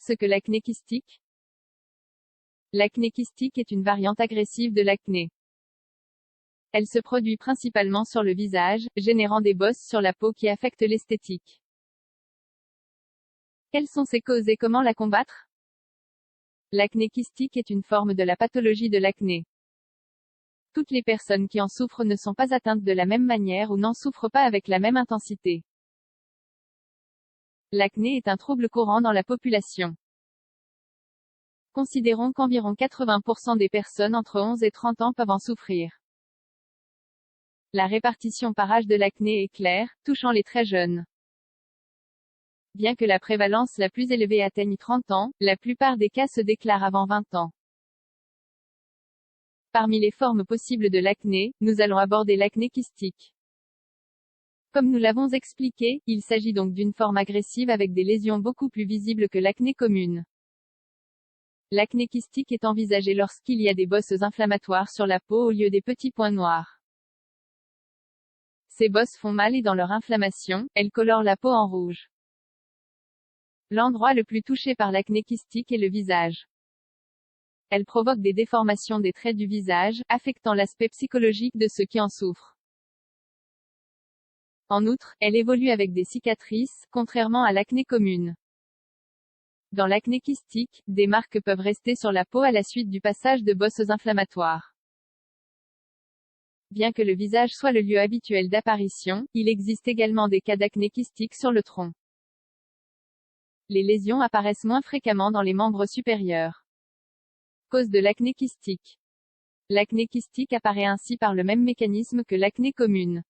ce que l'acné kystique? L'acné kystique est une variante agressive de l'acné. Elle se produit principalement sur le visage, générant des bosses sur la peau qui affectent l'esthétique. Quelles sont ses causes et comment la combattre? L'acné kystique est une forme de la pathologie de l'acné. Toutes les personnes qui en souffrent ne sont pas atteintes de la même manière ou n'en souffrent pas avec la même intensité. L'acné est un trouble courant dans la population. Considérons qu'environ 80% des personnes entre 11 et 30 ans peuvent en souffrir. La répartition par âge de l'acné est claire, touchant les très jeunes. Bien que la prévalence la plus élevée atteigne 30 ans, la plupart des cas se déclarent avant 20 ans. Parmi les formes possibles de l'acné, nous allons aborder l'acné kystique. Comme nous l'avons expliqué, il s'agit donc d'une forme agressive avec des lésions beaucoup plus visibles que l'acné commune. L'acné kystique est envisagé lorsqu'il y a des bosses inflammatoires sur la peau au lieu des petits points noirs. Ces bosses font mal et dans leur inflammation, elles colorent la peau en rouge. L'endroit le plus touché par l'acné kystique est le visage. Elle provoque des déformations des traits du visage, affectant l'aspect psychologique de ceux qui en souffrent. En outre, elle évolue avec des cicatrices, contrairement à l'acné commune. Dans l'acné kystique, des marques peuvent rester sur la peau à la suite du passage de bosses inflammatoires. Bien que le visage soit le lieu habituel d'apparition, il existe également des cas d'acné kystique sur le tronc. Les lésions apparaissent moins fréquemment dans les membres supérieurs. Cause de l'acné kystique. L'acné kystique apparaît ainsi par le même mécanisme que l'acné commune.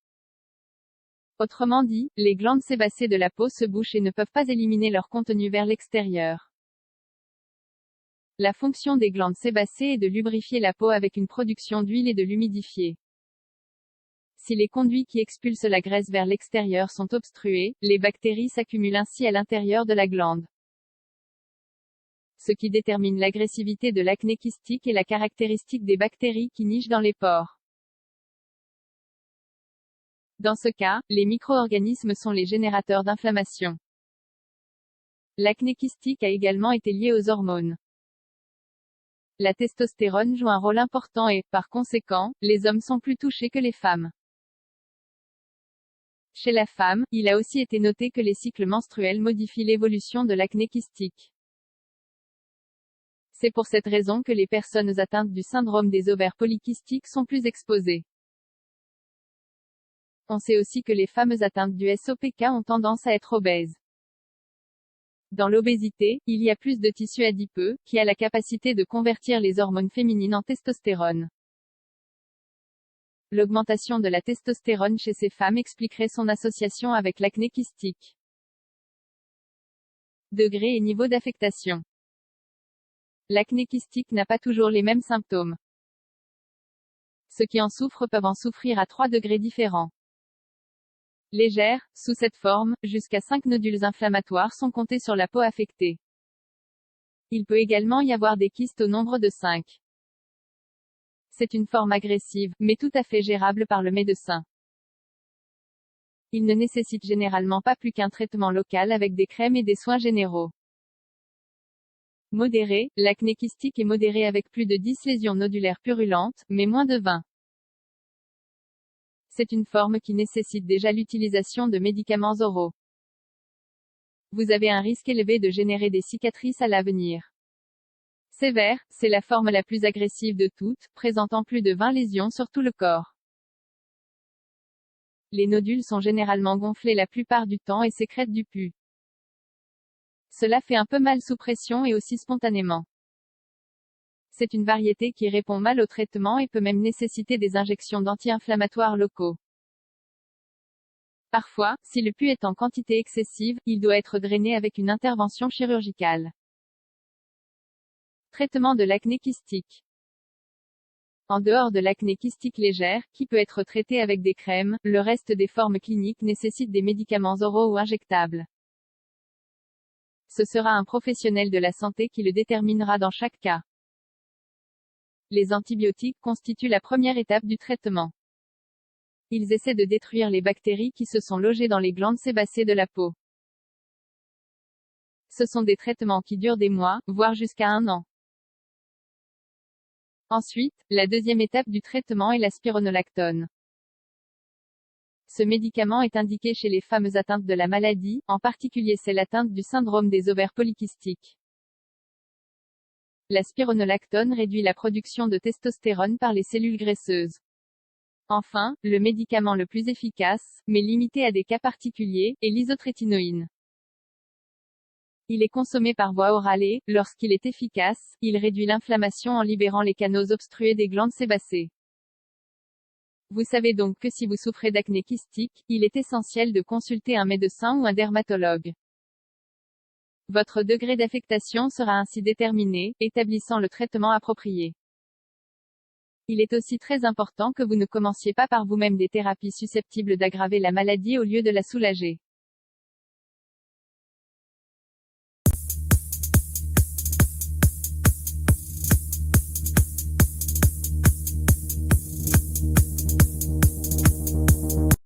Autrement dit, les glandes sébacées de la peau se bouchent et ne peuvent pas éliminer leur contenu vers l'extérieur. La fonction des glandes sébacées est de lubrifier la peau avec une production d'huile et de l'humidifier. Si les conduits qui expulsent la graisse vers l'extérieur sont obstrués, les bactéries s'accumulent ainsi à l'intérieur de la glande. Ce qui détermine l'agressivité de l'acné kystique est la caractéristique des bactéries qui nichent dans les pores. Dans ce cas, les micro-organismes sont les générateurs d'inflammation. L'acné kystique a également été lié aux hormones. La testostérone joue un rôle important et, par conséquent, les hommes sont plus touchés que les femmes. Chez la femme, il a aussi été noté que les cycles menstruels modifient l'évolution de l'acné kystique. C'est pour cette raison que les personnes atteintes du syndrome des ovaires polykystiques sont plus exposées. On sait aussi que les femmes atteintes du SOPK ont tendance à être obèses. Dans l'obésité, il y a plus de tissu adipeux, qui a la capacité de convertir les hormones féminines en testostérone. L'augmentation de la testostérone chez ces femmes expliquerait son association avec l'acné kystique. Degré et niveau d'affectation. L'acné kystique n'a pas toujours les mêmes symptômes. Ceux qui en souffrent peuvent en souffrir à 3 degrés différents. Légère, sous cette forme, jusqu'à 5 nodules inflammatoires sont comptés sur la peau affectée. Il peut également y avoir des kystes au nombre de 5. C'est une forme agressive, mais tout à fait gérable par le médecin. Il ne nécessite généralement pas plus qu'un traitement local avec des crèmes et des soins généraux. Modéré, l'acné kystique est modéré avec plus de 10 lésions nodulaires purulentes, mais moins de 20. C'est une forme qui nécessite déjà l'utilisation de médicaments oraux. Vous avez un risque élevé de générer des cicatrices à l'avenir. Sévère, c'est la forme la plus agressive de toutes, présentant plus de 20 lésions sur tout le corps. Les nodules sont généralement gonflés la plupart du temps et sécrètent du pus. Cela fait un peu mal sous pression et aussi spontanément. C'est une variété qui répond mal au traitement et peut même nécessiter des injections d'anti-inflammatoires locaux. Parfois, si le pus est en quantité excessive, il doit être drainé avec une intervention chirurgicale. Traitement de l'acné kystique. En dehors de l'acné kystique légère, qui peut être traitée avec des crèmes, le reste des formes cliniques nécessitent des médicaments oraux ou injectables. Ce sera un professionnel de la santé qui le déterminera dans chaque cas. Les antibiotiques constituent la première étape du traitement. Ils essaient de détruire les bactéries qui se sont logées dans les glandes sébacées de la peau. Ce sont des traitements qui durent des mois, voire jusqu'à 1 an. Ensuite, la deuxième étape du traitement est la spironolactone. Ce médicament est indiqué chez les femmes atteintes de la maladie, en particulier celles atteintes du syndrome des ovaires polykystiques. La spironolactone réduit la production de testostérone par les cellules graisseuses. Enfin, le médicament le plus efficace, mais limité à des cas particuliers, est l'isotrétinoïne. Il est consommé par voie orale et, lorsqu'il est efficace, il réduit l'inflammation en libérant les canaux obstrués des glandes sébacées. Vous savez donc que si vous souffrez d'acné kystique, il est essentiel de consulter un médecin ou un dermatologue. Votre degré d'affectation sera ainsi déterminé, établissant le traitement approprié. Il est aussi très important que vous ne commenciez pas par vous-même des thérapies susceptibles d'aggraver la maladie au lieu de la soulager.